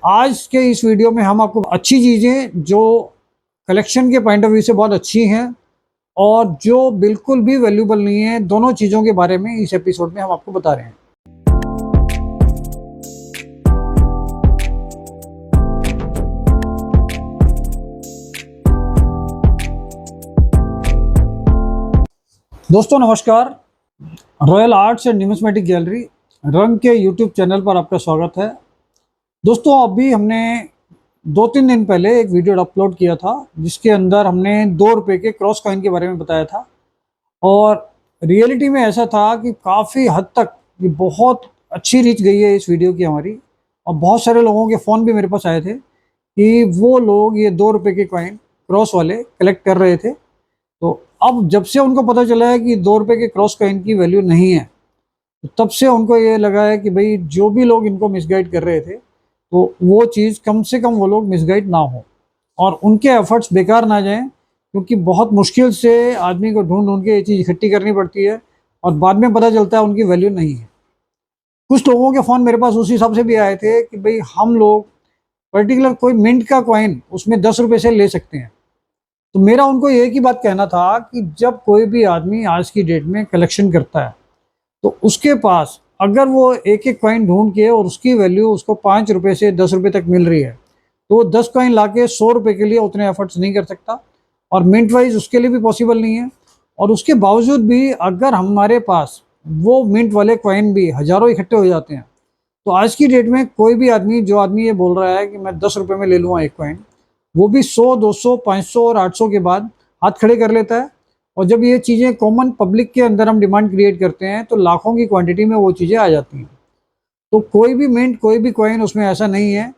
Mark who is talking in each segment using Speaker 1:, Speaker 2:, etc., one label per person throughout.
Speaker 1: आज के इस वीडियो में हम आपको अच्छी चीज़ें जो कलेक्शन के पॉइंट ऑफ व्यू से बहुत अच्छी हैं और जो बिल्कुल भी वैल्यूबल नहीं है, दोनों चीज़ों के बारे में इस एपिसोड में हम आपको बता रहे हैं। दोस्तों नमस्कार, royal arts and numismatic gallery रंग के यूट्यूब चैनल पर आपका स्वागत है। दोस्तों अभी हमने 2-3 दिन पहले एक वीडियो अपलोड किया था जिसके अंदर हमने 2 रुपये के क्रॉस कॉइन के बारे में बताया था और रियलिटी में ऐसा था कि काफ़ी हद तक ये बहुत अच्छी रीच गई है इस वीडियो की हमारी, और बहुत सारे लोगों के फ़ोन भी मेरे पास आए थे कि वो लोग ये 2 रुपये के कॉइन क्रॉस वाले कलेक्ट कर रहे थे। तो अब जब से उनको पता चला है कि 2 रुपये के क्रॉस कॉइन की वैल्यू नहीं है, तो तब से उनको ये लगा है कि भाई जो भी लोग इनको मिसगाइड कर रहे थे तो वो चीज़ कम से कम वो लोग मिसगाइड ना हो और उनके एफर्ट्स बेकार ना जाएं, क्योंकि बहुत मुश्किल से आदमी को ढूंढ ढूंढ के ये चीज़ इकट्ठी करनी पड़ती है और बाद में पता चलता है उनकी वैल्यू नहीं है। कुछ लोगों के फ़ोन मेरे पास उस हिसाब से भी आए थे कि भाई हम लोग पर्टिकुलर कोई मिंट का कॉइन उसमें 10 रुपये से ले सकते हैं। तो मेरा उनको एक ही बात कहना था कि जब कोई भी आदमी आज की डेट में कलेक्शन करता है तो उसके पास अगर वो एक एक कॉइन ढूंढ के और उसकी वैल्यू उसको 5 रुपये से 10 रुपये तक मिल रही है तो वो 10 कॉइन ला के 100 रुपये के लिए उतने एफर्ट्स नहीं कर सकता और मिंट वाइज उसके लिए भी पॉसिबल नहीं है। और उसके बावजूद भी अगर हमारे पास वो मिंट वाले कॉइन भी हज़ारों इकट्ठे हो जाते हैं तो आज की डेट में कोई भी आदमी जो आदमी ये बोल रहा है कि मैं 10 रुपये में ले लूँगा एक कॉइन, वो भी 100, 200, 500 और 800 के बाद हाथ खड़े कर लेता है। और जब ये चीज़ें कॉमन पब्लिक के अंदर हम डिमांड क्रिएट करते हैं तो लाखों की क्वांटिटी में वो चीज़ें आ जाती हैं। तो कोई भी मिंट, कोई भी कॉइन उसमें ऐसा नहीं है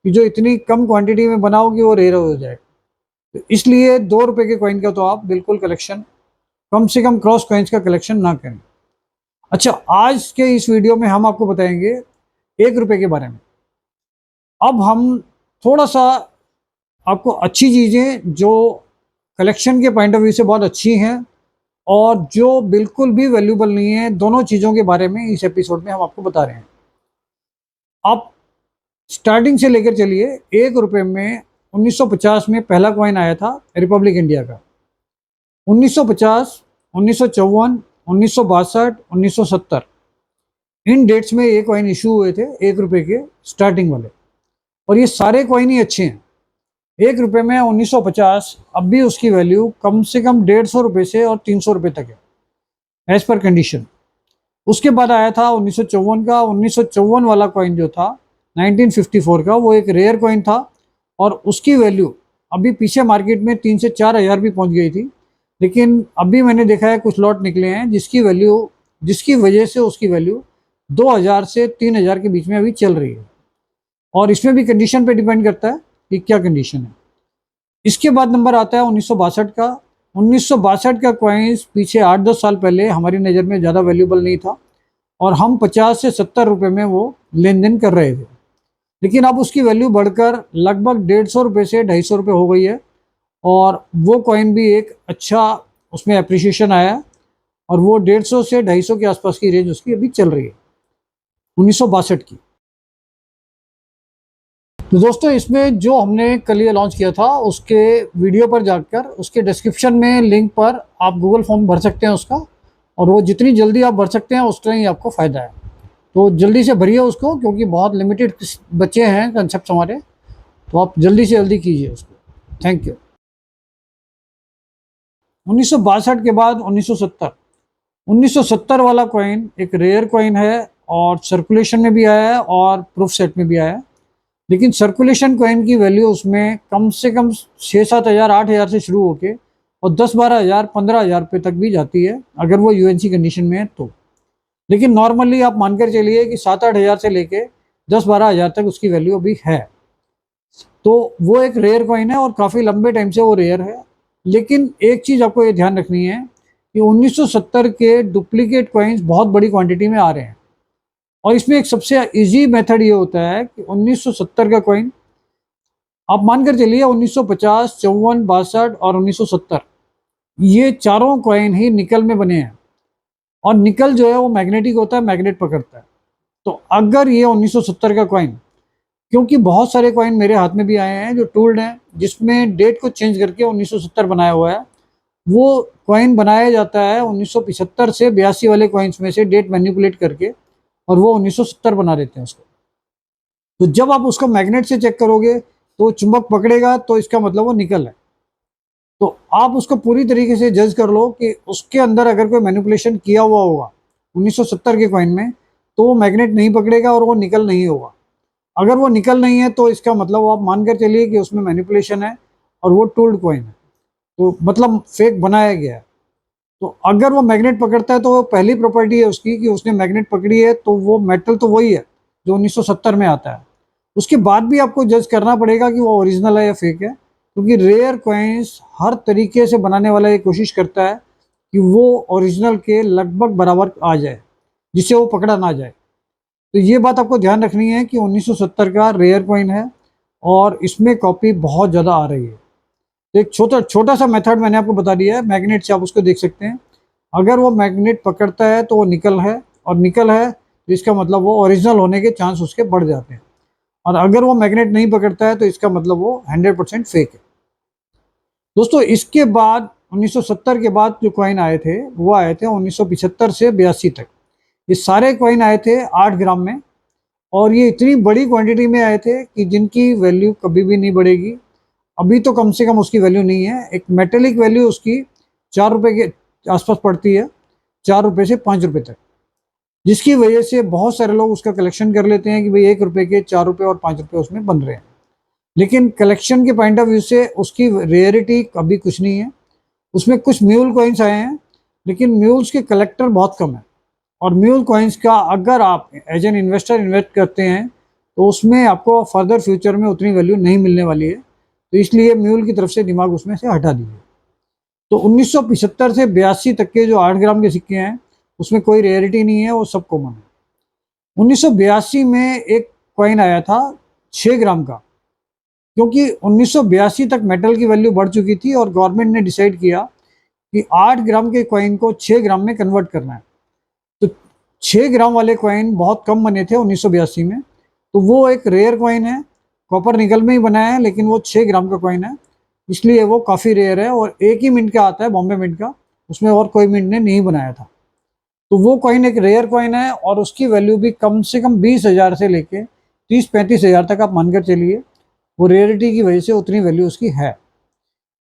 Speaker 1: कि जो इतनी कम क्वांटिटी में बनाओगे वो रेयर हो जाए। तो इसलिए 2 रुपये के कॉइन का तो आप बिल्कुल कलेक्शन, कम से कम क्रॉस कॉइन्स का कलेक्शन ना करें। अच्छा, आज के इस वीडियो में हम आपको बताएंगे 1 रुपये के बारे में। अब हम थोड़ा सा आपको अच्छी चीज़ें जो कलेक्शन के पॉइंट ऑफ व्यू से बहुत अच्छी हैं और जो बिल्कुल भी वैल्यूबल नहीं है, दोनों चीज़ों के बारे में इस एपिसोड में हम आपको बता रहे हैं। आप स्टार्टिंग से लेकर चलिए। 1 रुपये में 1950 में पहला कॉइन आया था रिपब्लिक इंडिया का। 1950, 1954, 1962, 1970 इन डेट्स में ये कॉइन इशू हुए थे 1 रुपये के स्टार्टिंग वाले, और ये सारे कॉइन ही अच्छे हैं। 1 रुपये में 1950 अब भी उसकी वैल्यू कम से कम 150 रुपये से और 300 रुपये तक है एज पर कंडीशन। उसके बाद आया था 1954 का। 1954 वाला कॉइन जो था 1954 का, वो एक रेयर कॉइन था और उसकी वैल्यू अभी पीछे मार्केट में 3 से 4 हज़ार भी पहुंच गई थी, लेकिन अभी मैंने देखा है कुछ लॉट निकले हैं जिसकी वजह से उसकी वैल्यू 2000 से 3000 के बीच में अभी चल रही है। और इसमें भी कंडीशन पे डिपेंड करता है कि क्या कंडीशन है। इसके बाद नंबर आता है 1962 का। 1962 का कॉइन्स पीछे 8-10 साल पहले हमारी नज़र में ज़्यादा वैल्यूबल नहीं था और हम 50 से 70 रुपये में वो लेन देन कर रहे थे, लेकिन अब उसकी वैल्यू बढ़कर लगभग 150 रुपये से 250 रुपये हो गई है और वो कॉइन भी एक अच्छा उसमें अप्रिसिएशन आया और वो 150 से 250 के आसपास की रेंज उसकी अभी चल रही है 1962 की। तो दोस्तों इसमें जो हमने कल ये लॉन्च किया था उसके वीडियो पर जाकर उसके डिस्क्रिप्शन में लिंक पर आप गूगल फॉर्म भर सकते हैं उसका, और वो जितनी जल्दी आप भर सकते हैं उतना ही आपको फ़ायदा है। तो जल्दी से भरिए उसको, क्योंकि बहुत लिमिटेड बच्चे हैं कंसेप्ट हमारे, तो आप जल्दी से जल्दी कीजिए उसको। Thank you. 1962 के बाद 1970। 1970 वाला कॉइन एक रेयर कॉइन है और सर्कुलेशन में भी आया है और प्रूफ सेट में भी आया है, लेकिन सर्कुलेशन कॉइन की वैल्यू उसमें कम से कम 6-7 हज़ार, 8 हज़ार से शुरू होके और 10-12 हज़ार, 15 हज़ार रुपये तक भी जाती है अगर वो यूएनसी कंडीशन में है तो। लेकिन नॉर्मली आप मानकर चलिए कि 7-8 हज़ार से लेके 10-12 हज़ार तक उसकी वैल्यू अभी है। तो वो एक रेयर कॉइन है और काफ़ी लंबे टाइम से वो रेयर है। लेकिन एक चीज़ आपको ये ध्यान रखनी है कि 1970 के डुप्लीकेट कॉइन्स बहुत बड़ी क्वांटिटी में आ रहे हैं, और इसमें एक सबसे इजी मेथड ये होता है कि 1970 का कॉइन आप मानकर चलिए 1950, 54, 62 और 1970 ये चारों कॉइन ही निकल में बने हैं, और निकल जो है वो मैग्नेटिक होता है, मैग्नेट पकड़ता है। तो अगर ये 1970 का कॉइन क्योंकि बहुत सारे कॉइन मेरे हाथ में भी आए हैं जो टूल्ड हैं, जिसमें डेट को चेंज करके 1970 बनाया हुआ है। वो कॉइन बनाया जाता है 1975 से 82 वाले कॉइन्स में से डेट मैनिपुलेट करके, और वो 1970 बना देते हैं उसको। तो जब आप उसको मैग्नेट से चेक करोगे तो चुंबक पकड़ेगा, तो इसका मतलब वो निकल है। तो आप उसको पूरी तरीके से जज कर लो कि उसके अंदर अगर कोई मैनिपुलेशन किया हुआ होगा 1970 के कॉइन में, तो वो मैग्नेट नहीं पकड़ेगा और वो निकल नहीं होगा। अगर वो निकल नहीं है तो इसका मतलब आप मानकर चलिए कि उसमें मैनिपुलेशन है और वो टूल्ड कॉइन है, तो मतलब फेक बनाया गया है। तो अगर वो मैग्नेट पकड़ता है तो वो पहली प्रॉपर्टी है उसकी कि उसने मैग्नेट पकड़ी है, तो वो मेटल तो वही है जो 1970 में आता है। उसके बाद भी आपको जज करना पड़ेगा कि वो ओरिजिनल है या फेक है, क्योंकि रेयर कॉइन्स हर तरीके से बनाने वाला ये कोशिश करता है कि वो ओरिजिनल के लगभग बराबर आ जाए, जिससे वो पकड़ा ना जाए। तो ये बात आपको ध्यान रखनी है कि 1970 का रेयर कॉइन है और इसमें कॉपी बहुत ज़्यादा आ रही है। तो एक छोटा छोटा सा मेथड मैंने आपको बता दिया है, मैग्नेट से आप उसको देख सकते हैं। अगर वो मैग्नेट पकड़ता है तो वो निकल है, और निकल है तो इसका मतलब वो ओरिजिनल होने के चांस उसके बढ़ जाते हैं। और अगर वो मैग्नेट नहीं पकड़ता है तो इसका मतलब वो 100% फेक है। दोस्तों, इसके बाद 1970 के बाद जो कॉइन आए थे वो आए थे 1975 से 82 तक। ये सारे कॉइन आए थे 8 ग्राम में, और ये इतनी बड़ी क्वांटिटी में आए थे कि जिनकी वैल्यू कभी भी नहीं बढ़ेगी। अभी तो कम से कम उसकी वैल्यू नहीं है। एक मेटेलिक वैल्यू उसकी 4 रुपये के आसपास पड़ती है, 4 रुपये से 5 रुपये तक, जिसकी वजह से बहुत सारे लोग उसका कलेक्शन कर लेते हैं कि भाई 1 रुपये के 4 रुपये और 5 रुपये उसमें बन रहे हैं। लेकिन कलेक्शन के पॉइंट ऑफ व्यू से उसकी रेयरिटी कभी कुछ नहीं है। उसमें कुछ म्यूल कॉइन्स आए हैं, लेकिन म्यूल्स के कलेक्टर बहुत कम है। और म्यूल कॉइन्स का अगर आप एज एन इन्वेस्टर इन्वेस्ट करते हैं तो उसमें आपको फर्दर फ्यूचर में उतनी वैल्यू नहीं मिलने वाली है। तो इसलिए म्यूल की तरफ से दिमाग उसमें से हटा दीजिए। तो 1975 से 82 तक के जो 8 ग्राम के सिक्के हैं उसमें कोई रेयरिटी नहीं है, वो सब कॉमन है। 1982 में एक कॉइन आया था 6 ग्राम का, क्योंकि 1982 तक मेटल की वैल्यू बढ़ चुकी थी और गवर्नमेंट ने डिसाइड किया कि 8 ग्राम के कॉइन को 6 ग्राम में कन्वर्ट करना है। तो 6 ग्राम वाले कॉइन बहुत कम बने थे 1982 में, तो वो एक रेयर कॉइन है। कॉपर निकल में ही बनाया है, लेकिन वो 6 ग्राम का कॉइन है, इसलिए वो काफ़ी रेयर है। और एक ही मिंट का आता है, बॉम्बे मिंट का, उसमें और कोई मिंट ने नहीं बनाया था। तो वो कॉइन एक रेयर कॉइन है और उसकी वैल्यू भी कम से कम 20,000 से लेके 30-35,000 तक आप मानकर चलिए। वो रेयरिटी की वजह से उतनी वैल्यू उसकी है,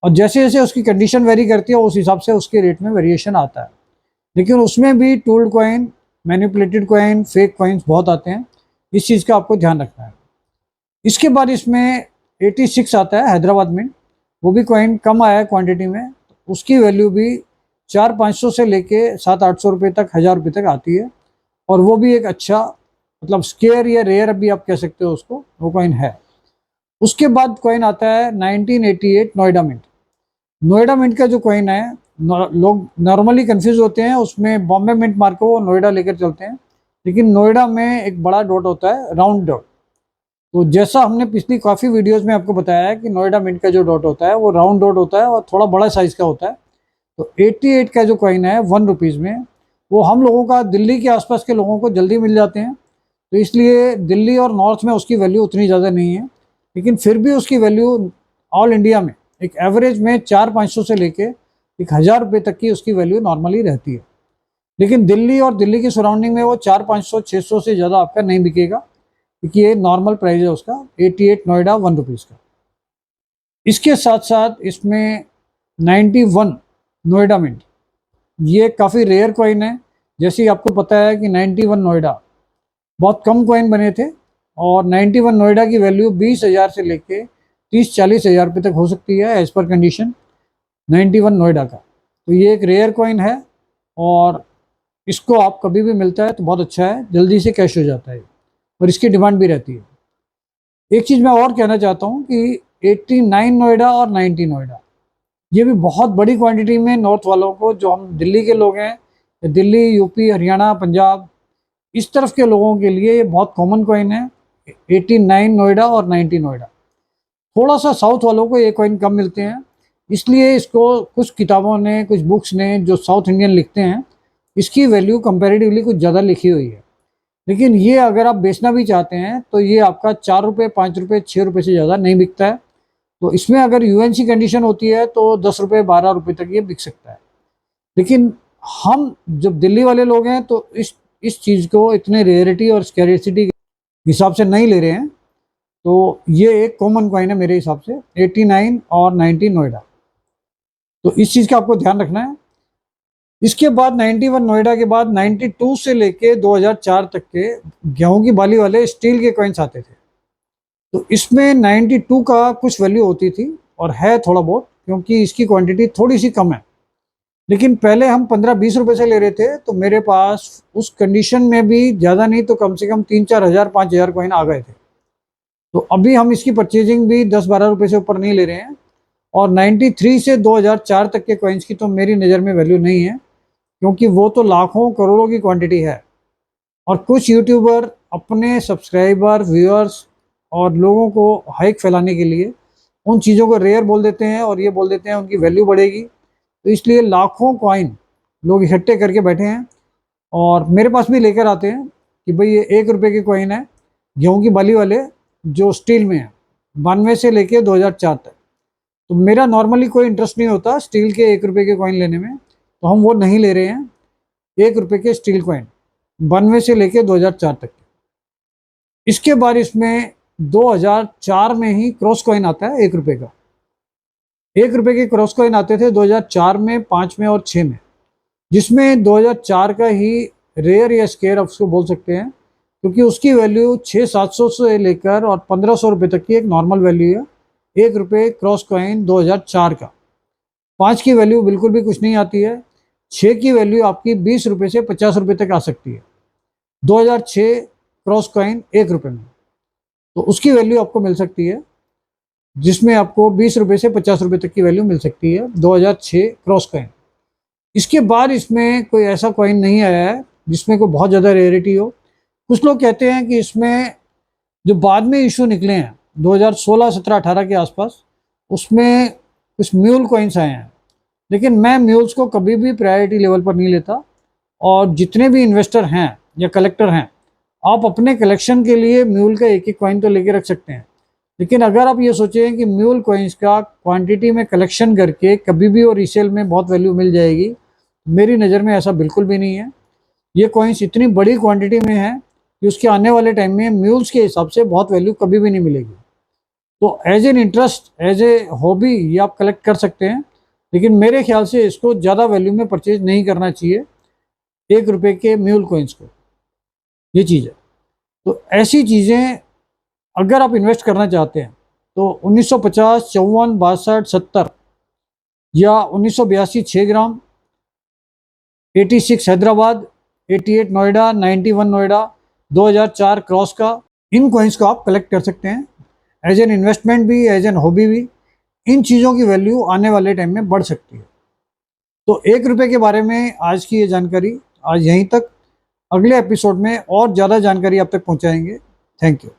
Speaker 1: और जैसे जैसे उसकी कंडीशन वेरी करती है उस हिसाब से उसके रेट में वेरिएशन आता है। लेकिन उसमें भी tooled coin, manipulated coin, fake coins बहुत आते हैं। इस चीज़ का आपको ध्यान रखना है। इसके बाद इसमें 86 आता है हैदराबाद में, वो भी कॉइन कम आया है क्वांटिटी में। उसकी वैल्यू भी 400-500 से लेके 700-800 रुपये तक, 1000 रुपये तक आती है। और वो भी एक अच्छा, मतलब स्केयर या रेयर भी आप कह सकते हो उसको, वो कॉइन है। उसके बाद कॉइन आता है 1988 नोएडा मिंट। नोएडा मिंट का जो कॉइन है, लोग नॉर्मली कंफ्यूज होते हैं, उसमें बॉम्बे मिंट मार्क को वो नोएडा लेकर चलते हैं, लेकिन नोएडा में एक बड़ा डॉट होता है, राउंड डॉट। तो जैसा हमने पिछली काफ़ी वीडियोस में आपको बताया है कि नोएडा मिंट का जो डॉट होता है वो राउंड डॉट होता है और थोड़ा बड़ा साइज का होता है। तो 88 का जो कॉइन है 1 रुपीज़ में, वो हम लोगों का दिल्ली के आसपास के लोगों को जल्दी मिल जाते हैं, तो इसलिए दिल्ली और नॉर्थ में उसकी वैल्यू उतनी ज़्यादा नहीं है। लेकिन फिर भी उसकी वैल्यू ऑल इंडिया में एक एवरेज में 400-500 से लेके 1000 रुपये तक की उसकी वैल्यू नॉर्मली रहती है। लेकिन दिल्ली और दिल्ली की सराउंडिंग में वो 400-500-600 से ज़्यादा आपका नहीं बिकेगा, क्योंकि ये नॉर्मल प्राइस है उसका। 88 नोएडा 1 रुपीज़ का। इसके साथ साथ इसमें 91 नोएडा मिंट, ये काफ़ी रेयर कॉइन है। जैसे ही आपको पता है कि 91 नोएडा बहुत कम कॉइन बने थे, और 91 नोएडा की वैल्यू 20,000 से लेके 30-40 हज़ार रुपये तक हो सकती है एज पर कंडीशन 91 नोएडा का। तो ये एक रेयर कॉइन है, और इसको आप कभी भी मिलता है तो बहुत अच्छा है, जल्दी से कैश हो जाता है और इसकी डिमांड भी रहती है। एक चीज़ मैं और कहना चाहता हूँ कि 89 नोएडा और 90 नोएडा, ये भी बहुत बड़ी क्वांटिटी में नॉर्थ वालों को, जो हम दिल्ली के लोग हैं, दिल्ली, यूपी, हरियाणा, पंजाब, इस तरफ के लोगों के लिए ये बहुत कॉमन कॉइन है। 89 नोएडा और 90 नोएडा। थोड़ा सा साउथ वालों को ये कॉइन कम मिलते हैं, इसलिए इसको कुछ किताबों ने, कुछ बुक्स ने जो साउथ इंडियन लिखते हैं, इसकी वैल्यू कंपैरेटिवली कुछ ज़्यादा लिखी हुई है। लेकिन ये अगर आप बेचना भी चाहते हैं तो ये आपका 4 रुपये, 5 रुपये, 6 रुपये से ज़्यादा नहीं बिकता है। तो इसमें अगर यूएनसी कंडीशन होती है तो 10 रुपये, 12 रुपये तक ये बिक सकता है। लेकिन हम जब दिल्ली वाले लोग हैं तो इस चीज़ को इतने रेयरिटी और स्कैरिसिटी के हिसाब से नहीं ले रहे हैं। तो ये एक कॉमन कॉइन है मेरे हिसाब से, 89 और 90 नोएडा। तो इस चीज़ का आपको ध्यान रखना है। इसके बाद 91 नोएडा के बाद 92 से लेके 2004 तक के गेहूं की बाली वाले स्टील के कॉइन्स आते थे। तो इसमें 92 का कुछ वैल्यू होती थी और है थोड़ा बहुत, क्योंकि इसकी क्वांटिटी थोड़ी सी कम है। लेकिन पहले हम 15-20 रुपए से ले रहे थे, तो मेरे पास उस कंडीशन में भी ज़्यादा नहीं तो कम से कम 3-4 हज़ार, 5 हज़ार कॉइन आ गए थे। तो अभी हम इसकी परचेजिंग भी 10-12 रुपए से ऊपर नहीं ले रहे हैं। और 93 से 2004 तक के कॉइन्स की तो मेरी नज़र में वैल्यू नहीं है, क्योंकि वो तो लाखों करोड़ों की क्वांटिटी है। और कुछ यूट्यूबर अपने सब्सक्राइबर, व्यूअर्स और लोगों को हाइक फैलाने के लिए उन चीज़ों को रेयर बोल देते हैं और ये बोल देते हैं उनकी वैल्यू बढ़ेगी। तो इसलिए लाखों कॉइन लोग इकट्ठे करके बैठे हैं और मेरे पास भी लेकर आते हैं कि भाई ये 1 रुपये की कॉइन है, गेहूँ की बाली वाले, जो स्टील में है, 92 से लेके 2004 तक। तो मेरा नॉर्मली कोई इंटरेस्ट नहीं होता स्टील के 1 रुपये के कॉइन लेने में, तो हम वो नहीं ले रहे हैं। 1 रुपये के स्टील कॉइन 92 से लेके 2004 तक के। इसके बाद इसमें 2004 में ही क्रॉस कॉइन आता है 1 रुपये का। 1 रुपये के क्रॉस कॉइन आते थे 2004 में, 5 में और 6 में, जिसमें 2004 का ही रेयर या स्केयर आप उसको बोल सकते हैं, क्योंकि उसकी वैल्यू 600-700 से लेकर और 1500 रुपये तक की एक नॉर्मल वैल्यू है। 1 रुपये क्रॉस कॉइन 2004 का। 5 की वैल्यू बिल्कुल भी कुछ नहीं आती है। 6 की वैल्यू आपकी 20 रुपये से 50 रुपये तक आ सकती है। 2006 क्रॉस कॉइन 1 रुपये में, तो उसकी वैल्यू आपको मिल सकती है, जिसमें आपको 20 रुपये से 50 रुपये तक की वैल्यू मिल सकती है 2006 क्रॉस कॉइन। इसके बाद इसमें कोई ऐसा कॉइन नहीं आया है जिसमें कोई बहुत ज़्यादा रेयरिटी हो। कुछ लोग कहते हैं कि इसमें जो बाद में इशू निकले हैं 2016, 17, 18 के आसपास, उसमें कुछ म्यूल कॉइन्स आए हैं। लेकिन मैं म्यूल्स को कभी भी प्रायोरिटी लेवल पर नहीं लेता। और जितने भी इन्वेस्टर हैं या कलेक्टर हैं, आप अपने कलेक्शन के लिए म्यूल का एक एक कॉइन तो लेके रख सकते हैं। लेकिन अगर आप ये सोचें कि म्यूल कॉइन्स का क्वांटिटी में कलेक्शन करके कभी भी और रीसेल में बहुत वैल्यू मिल जाएगी, मेरी नज़र में ऐसा बिल्कुल भी नहीं है। ये कॉइन्स इतनी बड़ी क्वांटिटी में है कि उसके आने वाले टाइम में म्यूल्स के हिसाब से बहुत वैल्यू कभी भी नहीं मिलेगी। तो as an interest, as a hobby ये आप कलेक्ट कर सकते हैं, लेकिन मेरे ख्याल से इसको ज़्यादा वैल्यू में परचेज नहीं करना चाहिए 1 रुपये के म्यूल कॉइन्स को। ये चीज़ है। तो ऐसी चीज़ें अगर आप इन्वेस्ट करना चाहते हैं तो 1950, 54, 62, 70 या 1982 6 ग्राम, 86 हैदराबाद, 88 नोएडा, 91 नोएडा, 2004 क्रॉस का, इन कॉइन्स को आप कलेक्ट कर सकते हैं एज एन इन्वेस्टमेंट भी, एज एन हॉबी भी। इन चीज़ों की वैल्यू आने वाले टाइम में बढ़ सकती है। तो 1 रुपये के बारे में आज की ये जानकारी आज यहीं तक। अगले एपिसोड में और ज़्यादा जानकारी आप तक पहुंचाएंगे। Thank you.